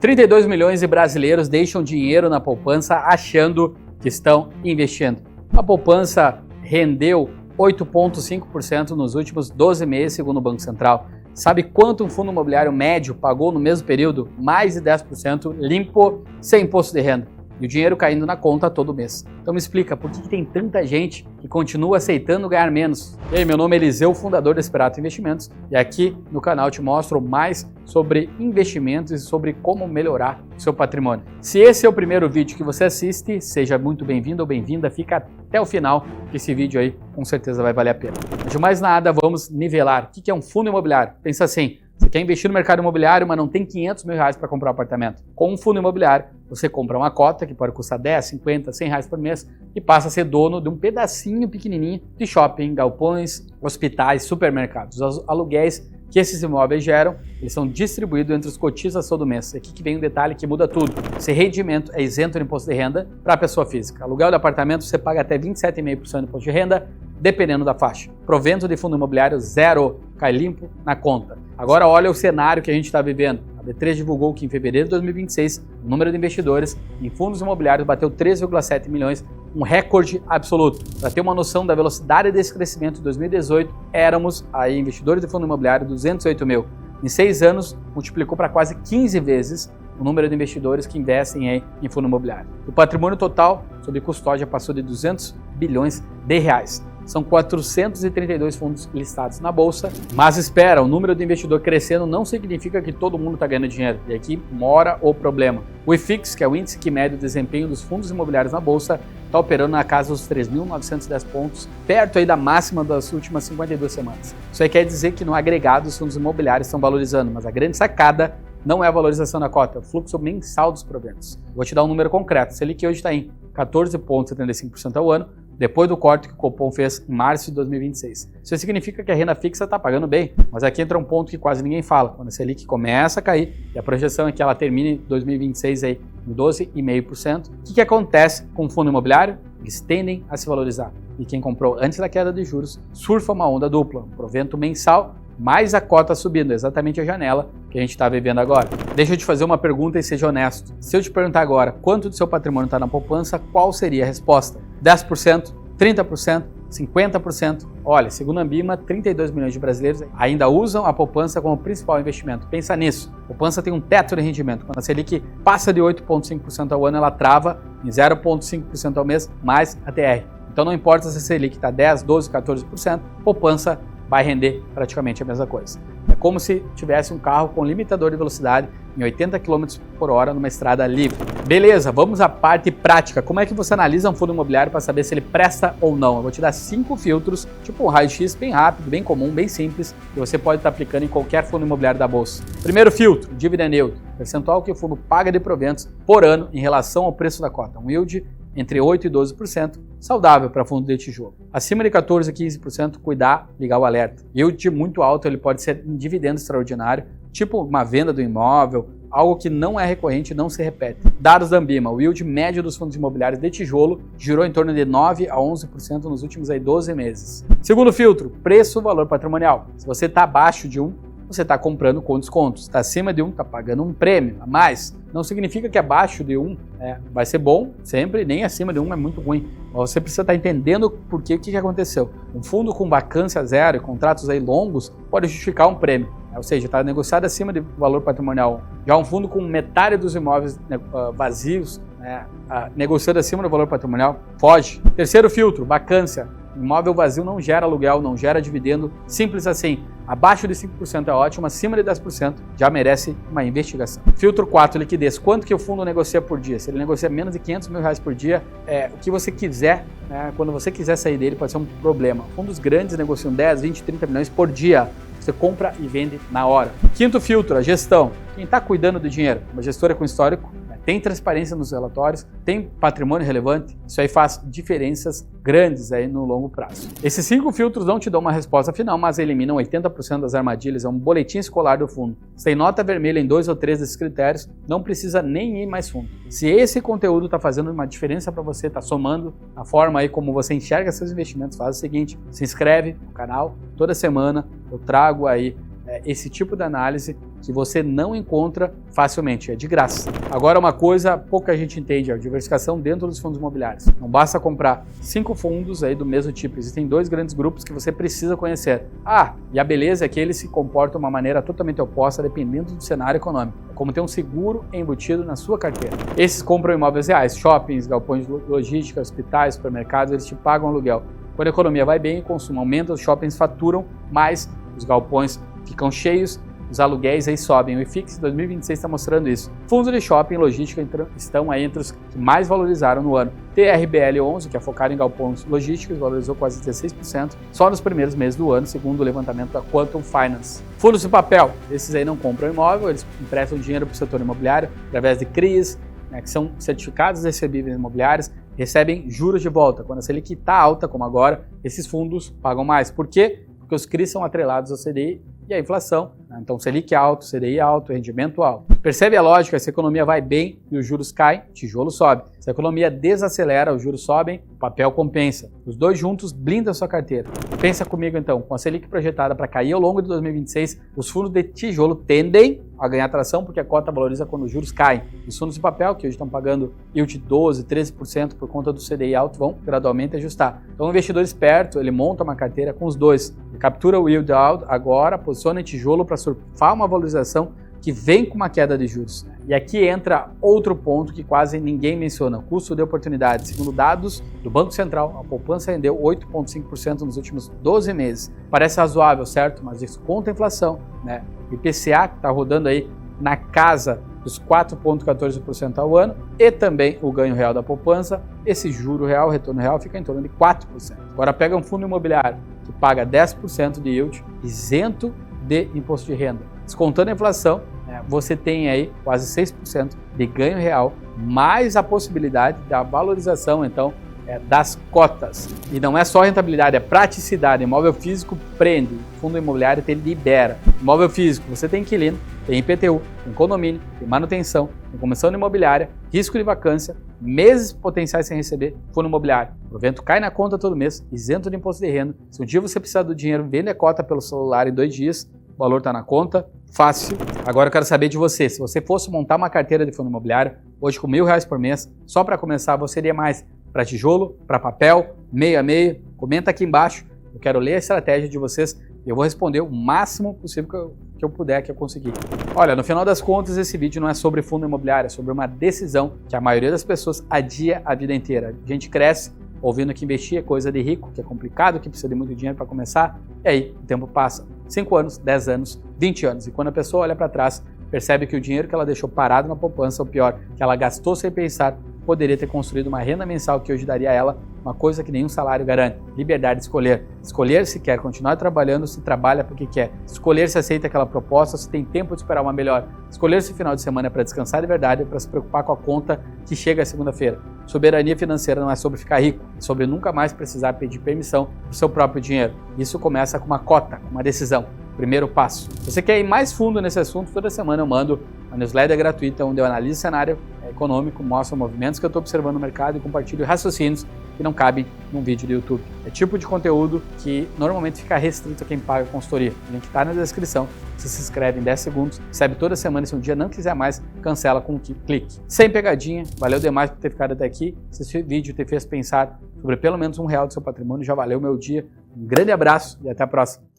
32 milhões de brasileiros deixam dinheiro na poupança achando que estão investindo. A poupança rendeu 8,5% nos últimos 12 meses, segundo o Banco Central. Sabe quanto um fundo imobiliário médio pagou no mesmo período? Mais de 10% limpo, sem imposto de renda. E o dinheiro caindo na conta todo mês. Então me explica, por que tem tanta gente que continua aceitando ganhar menos? E aí, meu nome é Eliseu, fundador da Esperato Investimentos, e aqui no canal eu te mostro mais sobre investimentos e sobre como melhorar o seu patrimônio. Se esse é o primeiro vídeo que você assiste, seja muito bem-vindo ou bem-vinda, fica até o final, que esse vídeo aí com certeza vai valer a pena. Mas de mais nada, vamos nivelar. O que é um fundo imobiliário? Pensa assim, você quer investir no mercado imobiliário, mas não tem 500 mil reais para comprar um apartamento. Com um fundo imobiliário, você compra uma cota que pode custar 10, 50, 100 reais por mês e passa a ser dono de um pedacinho pequenininho de shopping, galpões, hospitais, supermercados. Os aluguéis que esses imóveis geram, eles são distribuídos entre os cotistas todo mês. Aqui que vem um detalhe que muda tudo. Esse rendimento é isento de imposto de renda para a pessoa física. Aluguel de apartamento você paga até 27,5% de imposto de renda, dependendo da faixa. Provento de fundo imobiliário zero, cai limpo na conta. Agora olha o cenário que a gente está vivendo. A B3 divulgou que em fevereiro de 2026, o número de investidores em fundos imobiliários bateu 13,7 milhões, um recorde absoluto. Para ter uma noção da velocidade desse crescimento, em 2018 éramos aí investidores de fundo imobiliário 208 mil. Em 6 anos, multiplicou para quase 15 vezes o número de investidores que investem em fundo imobiliário. O patrimônio total sob custódia passou de 200 bilhões de reais. São 432 fundos listados na Bolsa, mas espera, o número de investidor crescendo não significa que todo mundo está ganhando dinheiro, e aqui mora o problema. O IFIX, que é o índice que mede o desempenho dos fundos imobiliários na Bolsa, está operando na casa dos 3.910 pontos, perto aí da máxima das últimas 52 semanas. Isso aí quer dizer que no agregado os fundos imobiliários estão valorizando, mas a grande sacada não é a valorização da cota, é o fluxo mensal dos proventos. Vou te dar um número concreto, Selic hoje está em 14,75% ao ano, depois do corte que o Copom fez em março de 2026. Isso significa que a renda fixa está pagando bem, mas aqui entra um ponto que quase ninguém fala. Quando a Selic começa a cair, e a projeção é que ela termine em 2026 aí em 12,5%, o que acontece com o fundo imobiliário? Eles tendem a se valorizar. E quem comprou antes da queda de juros surfa uma onda dupla, um provento mensal, mais a cota subindo, exatamente a janela que a gente está vivendo agora. Deixa eu te fazer uma pergunta e seja honesto. Se eu te perguntar agora quanto do seu patrimônio está na poupança, qual seria a resposta? 10%? 30%? 50%? Olha, segundo a Ambima, 32 milhões de brasileiros ainda usam a poupança como principal investimento. Pensa nisso. A poupança tem um teto de rendimento. Quando a Selic passa de 8,5% ao ano, ela trava em 0,5% ao mês, mais a TR. Então não importa se a Selic está 10%, 12%, 14%, poupança vai render praticamente a mesma coisa. É como se tivesse um carro com limitador de velocidade em 80 km por hora numa estrada livre. Beleza, vamos à parte prática. Como é que você analisa um fundo imobiliário para saber se ele presta ou não? Eu vou te dar 5 filtros, tipo um raio-x bem rápido, bem comum, bem simples, que você pode estar aplicando em qualquer fundo imobiliário da Bolsa. Primeiro filtro, dívida neutro, percentual que o fundo paga de proventos por ano em relação ao preço da cota. Um yield entre 8% e 12%, saudável para fundo de tijolo. Acima de 14% e 15%, cuidar, ligar o alerta. Yield muito alto, ele pode ser um dividendo extraordinário, tipo uma venda do imóvel, algo que não é recorrente e não se repete. Dados da Ambima, o yield médio dos fundos imobiliários de tijolo girou em torno de 9% a 11% nos últimos 12 meses. Segundo filtro, preço-valor patrimonial. Se você está abaixo de 1, você está comprando com desconto. Se está acima de 1, está pagando um prêmio a mais. Não significa que abaixo de 1 vai ser bom sempre, nem acima de 1 é muito ruim. Mas você precisa estar entendendo por que, o que aconteceu. Um fundo com vacância zero e contratos aí longos pode justificar um prêmio. Ou seja, está negociado acima do valor patrimonial. Já um fundo com metade dos imóveis vazios, negociando acima do valor patrimonial, foge. Terceiro filtro, vacância. Imóvel vazio não gera aluguel, não gera dividendo, simples assim. Abaixo de 5% é ótimo, acima de 10% já merece uma investigação. Filtro 4, liquidez. Quanto que o fundo negocia por dia? Se ele negocia menos de 500 mil reais por dia, o que você quiser, quando você quiser sair dele pode ser um problema. Fundos grandes negociam 10, 20, 30 milhões por dia. Você compra e vende na hora. Quinto filtro, a gestão. Quem está cuidando do dinheiro? Uma gestora com histórico, tem transparência nos relatórios, tem patrimônio relevante, isso aí faz diferenças grandes aí no longo prazo. Esses 5 filtros não te dão uma resposta final, mas eliminam 80% das armadilhas, é um boletim escolar do fundo. Se tem nota vermelha em 2 ou 3 desses critérios, não precisa nem ir mais fundo. Se esse conteúdo está fazendo uma diferença para você, está somando a forma aí como você enxerga seus investimentos, faz o seguinte, se inscreve no canal, toda semana eu trago aí esse tipo de análise que você não encontra facilmente, é de graça. Agora, uma coisa pouca gente entende, é a diversificação dentro dos fundos imobiliários. Não basta comprar 5 fundos aí do mesmo tipo, existem 2 grandes grupos que você precisa conhecer. E a beleza é que eles se comportam de uma maneira totalmente oposta dependendo do cenário econômico. É como ter um seguro embutido na sua carteira. Esses compram imóveis reais, shoppings, galpões de logística, hospitais, supermercados, eles te pagam aluguel. Quando a economia vai bem, o consumo aumenta, os shoppings faturam, mas os galpões ficam cheios, os aluguéis aí sobem. O IFIX 2026 está mostrando isso. Fundos de shopping e logística estão aí entre os que mais valorizaram no ano. TRBL11, que é focado em galpões logísticos, valorizou quase 16% só nos primeiros meses do ano, segundo o levantamento da Quantum Finance. Fundos de papel, esses aí não compram imóvel, eles emprestam dinheiro para o setor imobiliário através de CRIs, que são certificados recebíveis imobiliários, recebem juros de volta. Quando a Selic está alta, como agora, esses fundos pagam mais. Por quê? Porque os CRIs são atrelados ao CDI e à inflação. Então, Selic alto, CDI alto, rendimento alto. Percebe a lógica? Se a economia vai bem e os juros caem, tijolo sobe. Se a economia desacelera, os juros sobem, o papel compensa. Os dois juntos blindam a sua carteira. Pensa comigo então, com a Selic projetada para cair ao longo de 2026, os fundos de tijolo tendem a ganhar tração porque a cota valoriza quando os juros caem. Os fundos de papel, que hoje estão pagando yield de 12%, 13% por conta do CDI alto, vão gradualmente ajustar. Então, o investidor esperto, ele monta uma carteira com os dois. Ele captura o yield alto agora, posiciona em tijolo para surfar uma valorização que vem com uma queda de juros. E aqui entra outro ponto que quase ninguém menciona, o custo de oportunidade. Segundo dados do Banco Central, a poupança rendeu 8,5% nos últimos 12 meses. Parece razoável, certo? Mas isso conta a inflação, né? O IPCA, que está rodando aí na casa dos 4,14% ao ano, e também o ganho real da poupança, esse juro real, retorno real, fica em torno de 4%. Agora pega um fundo imobiliário que paga 10% de yield, isento de imposto de renda. Descontando a inflação, você tem aí quase 6% de ganho real, mais a possibilidade da valorização, então, das cotas. E não é só rentabilidade, é praticidade. Imóvel físico prende, fundo imobiliário te libera. Imóvel físico, você tem inquilino, tem IPTU, tem condomínio, tem manutenção, tem comissão imobiliária, risco de vacância, meses potenciais sem receber, fundo imobiliário. O provento cai na conta todo mês, isento de imposto de renda. Se um dia você precisar do dinheiro, vende a cota pelo celular em 2 dias, o valor está na conta, fácil. Agora eu quero saber de você, se você fosse montar uma carteira de fundo imobiliário, hoje com R$1.000 por mês, só para começar, você iria mais para tijolo, para papel, meio a meio? Comenta aqui embaixo, eu quero ler a estratégia de vocês e eu vou responder o máximo possível que eu puder, que eu conseguir. Olha, no final das contas, esse vídeo não é sobre fundo imobiliário, é sobre uma decisão que a maioria das pessoas adia a vida inteira. A gente cresce ouvindo que investir é coisa de rico, que é complicado, que precisa de muito dinheiro para começar, e aí o tempo passa. 5 anos, 10 anos, 20 anos. E quando a pessoa olha para trás, percebe que o dinheiro que ela deixou parado na poupança, ou pior, que ela gastou sem pensar, poderia ter construído uma renda mensal que hoje daria a ela uma coisa que nenhum salário garante: liberdade de escolher. Escolher se quer continuar trabalhando, se trabalha porque quer. Escolher se aceita aquela proposta, se tem tempo de esperar uma melhor. Escolher se o final de semana é para descansar de verdade ou para se preocupar com a conta que chega a segunda-feira. Soberania financeira não é sobre ficar rico, é sobre nunca mais precisar pedir permissão para o seu próprio dinheiro. Isso começa com uma cota, com uma decisão. Primeiro passo. Se você quer ir mais fundo nesse assunto, toda semana eu mando uma newsletter gratuita onde eu analiso o cenário econômico, mostro movimentos que eu estou observando no mercado e compartilho raciocínios que não cabem num vídeo do YouTube. É tipo de conteúdo que normalmente fica restrito a quem paga a consultoria. O link está na descrição. Você se inscreve em 10 segundos, recebe toda semana. Se um dia não quiser mais, cancela com um clique. Sem pegadinha, valeu demais por ter ficado até aqui. Se esse vídeo te fez pensar sobre pelo menos R$1 do seu patrimônio, já valeu meu dia. Um grande abraço e até a próxima.